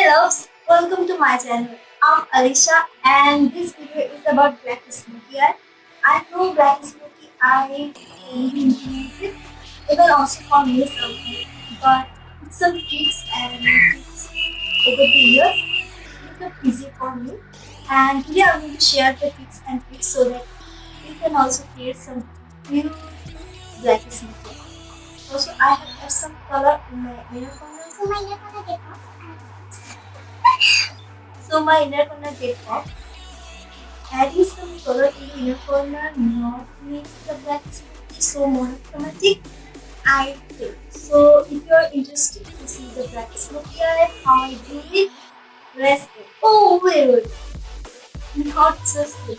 Hey loves, welcome to my channel. I'm Alicia and this video is about black smoky eye. I know black smoky eye can be intimidated, even also for me something, but with some tricks and tips over the years, it became easy for me. And today I'm going to share the tips and tricks so that you can also create some real black smoky eye. Also, I have added some color in my inner corner, so my inner corner get off. Adding some color in the inner corner not make the black smoky so monochromatic, I think. So if you are interested to see the black smoky eye, how I do it, let's go. Oh wait, not just it.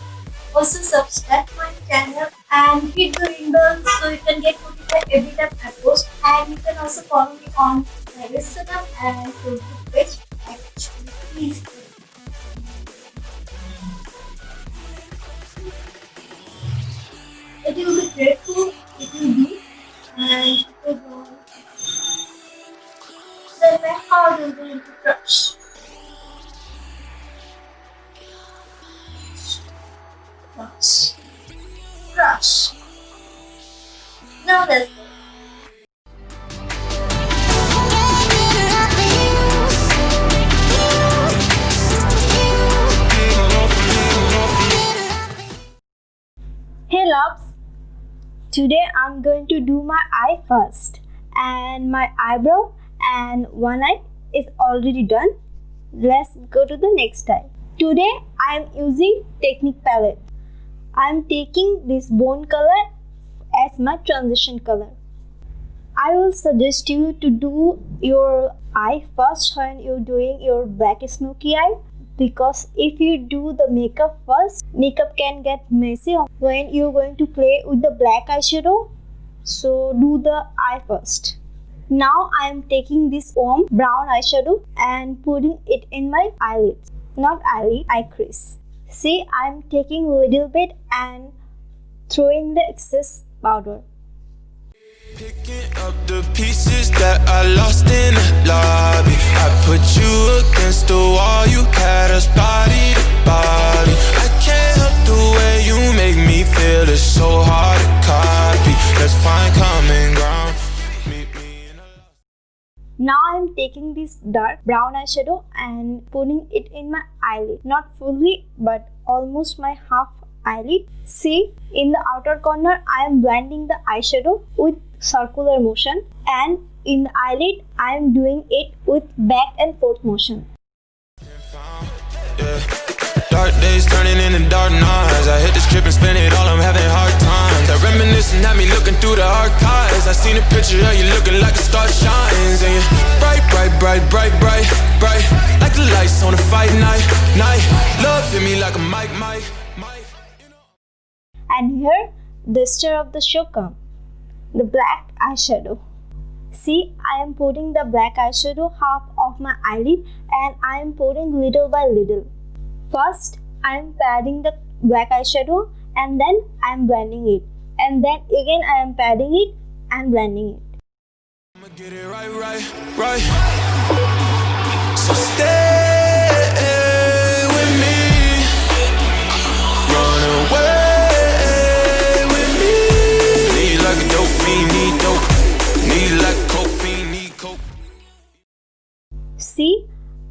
Also subscribe to my channel and hit the ring bell so you can get notified every time I post. And you can also follow me on my Instagram and Facebook page. Actually, please. It will be grateful, it will be, and it will go. Then my heart will go into crush. Crush. Crush. Now let's go. Hey loves! Today I'm going to do my eye first, and my eyebrow and one eye is already done. Let's go to the next eye. Today I am using Technic palette. I am taking this bone color as my transition color. I will suggest you to do your eye first when you're doing your black smoky eye, because if you do the makeup first, makeup can get messy when you're going to play with the black eyeshadow. So do the eye first. Now I am taking this warm brown eyeshadow and putting it in my eyelids. Not eyelid, eye crease. See, I am taking a little bit and throwing the excess powder. Picking up the pieces that I lost in the lobby. I put you against the wall, you had us body to body. I can't help the way you make me feel, it's so hard to copy. Let's find common ground. Meet me in a... Now I am taking this dark brown eyeshadow and putting it in my eyelid. Not fully, but almost my half eyelid. See, in the outer corner I am blending the eyeshadow with circular motion, and in the eyelid I am doing it with back and forth motion. Yeah. Dark days turning into dark nights. I hit the strip and spend it all, I'm having hard times. I reminiscing at me looking through the archives. I seen a picture of you looking like the star shines. And you're bright, bright, bright, bright, bright, bright, like the lights on a fight night, night. Love hit me like a mic. And here the star of the show comes, the black eyeshadow. See, I am putting the black eyeshadow half of my eyelid and I am putting little by little. First, I am padding the black eyeshadow and then I am blending it. And then again I am padding it and blending it. I'ma get it right. So stay with me. Run away. See,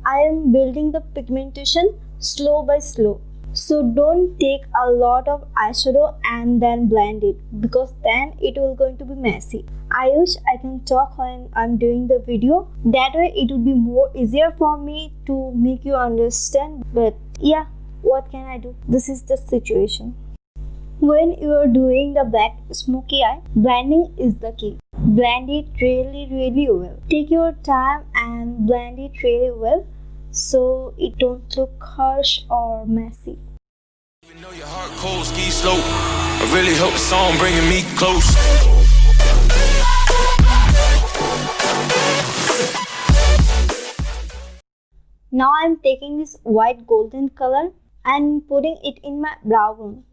I am building the pigmentation slow by slow. So don't take a lot of eyeshadow and then blend it, because then it will going to be messy. I wish I can talk when I'm doing the video. That way it would be more easier for me to make you understand. But yeah, what can I do? This is the situation. When you are doing the black smoky eye, blending is the key. Blend it really well. Take your time and blend it really well so it don't look harsh or messy. Even though your heart cold, ski slope, I really hope the song bringing me close. Now I am taking this white golden color and putting it in my brow bone.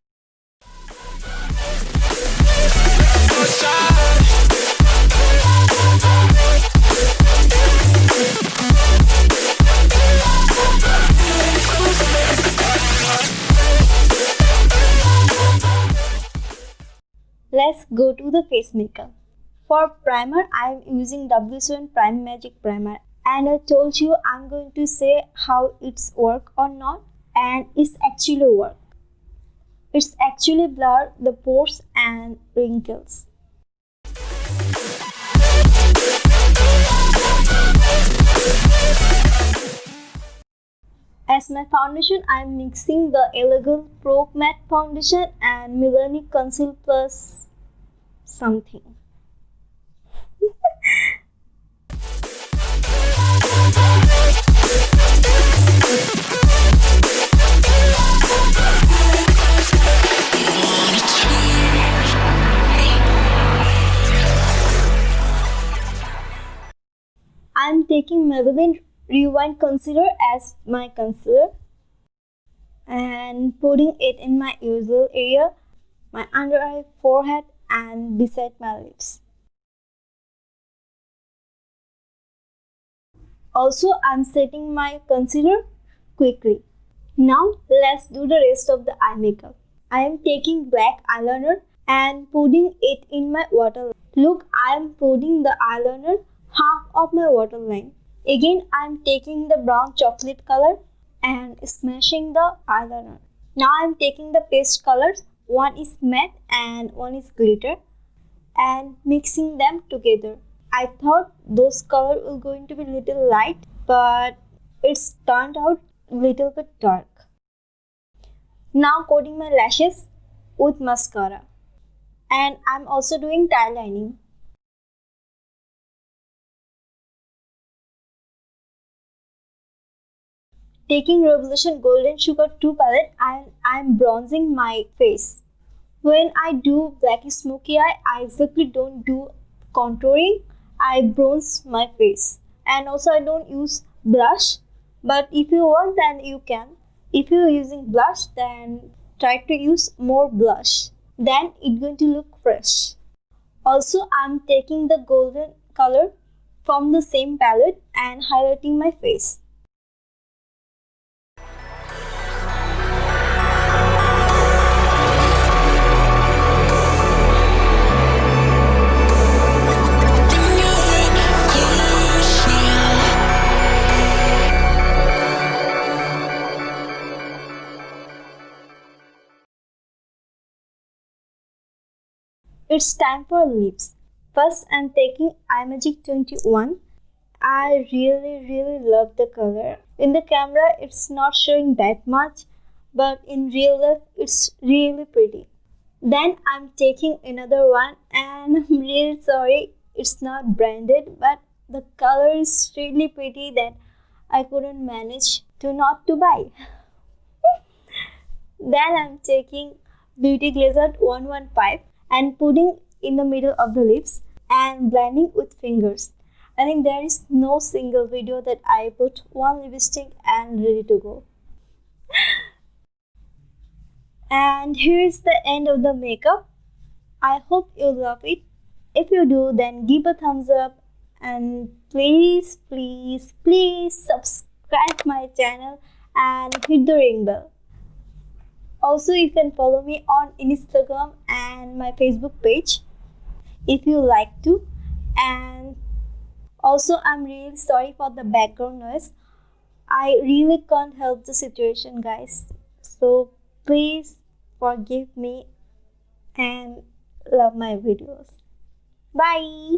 go to the face makeup. For primer, I am using W7 Prime Magic Primer, and I told you I'm going to say how it's work or not, and it's actually work. It's actually blur the pores and wrinkles. As my foundation, I am mixing the Elegant Pro Matte Foundation and Milani Conceal Plus something. I am taking Maybelline Rewind Concealer as my concealer and putting it in my usual area, my under eye, forehead, and beside my lips. Also, I'm setting my concealer quickly. Now, let's do the rest of the eye makeup. I am taking black eyeliner and putting it in my waterline. Look, I am putting the eyeliner half of my waterline. Again, I am taking the brown chocolate color and smashing the eyeliner. Now I am taking the paste colors. One is matte and one is glitter, and mixing them together. I thought those colors were going to be little light, but it's turned out little bit dark. Now coating my lashes with mascara, and I'm also doing tie lining. Taking Revolution Golden Sugar 2 palette, and I'm bronzing my face. When I do black smoky eye, I exactly don't do contouring. I bronze my face, and also I don't use blush, but if you want then you can. If you're using blush, then try to use more blush, then it's going to look fresh. Also, I'm taking the golden color from the same palette and highlighting my face. It's time for lips. First, I'm taking Imagic 21. I really love the color. In the camera, it's not showing that much, but in real life, it's really pretty. Then I'm taking another one, and I'm really sorry, it's not branded, but the color is really pretty that I couldn't manage to not to buy. Then I'm taking Beauty Glazed 115 and putting in the middle of the lips and blending with fingers. I think there is no single video that I put one lipstick and ready to go. And here is the end of the makeup. I hope you love it. If you do, then give a thumbs up, and please subscribe my channel and hit the ring bell. Also, you can follow me on Instagram and my Facebook page if you like to. And also, I'm really sorry for the background noise. I really can't help the situation, guys. So please forgive me and love my videos. Bye.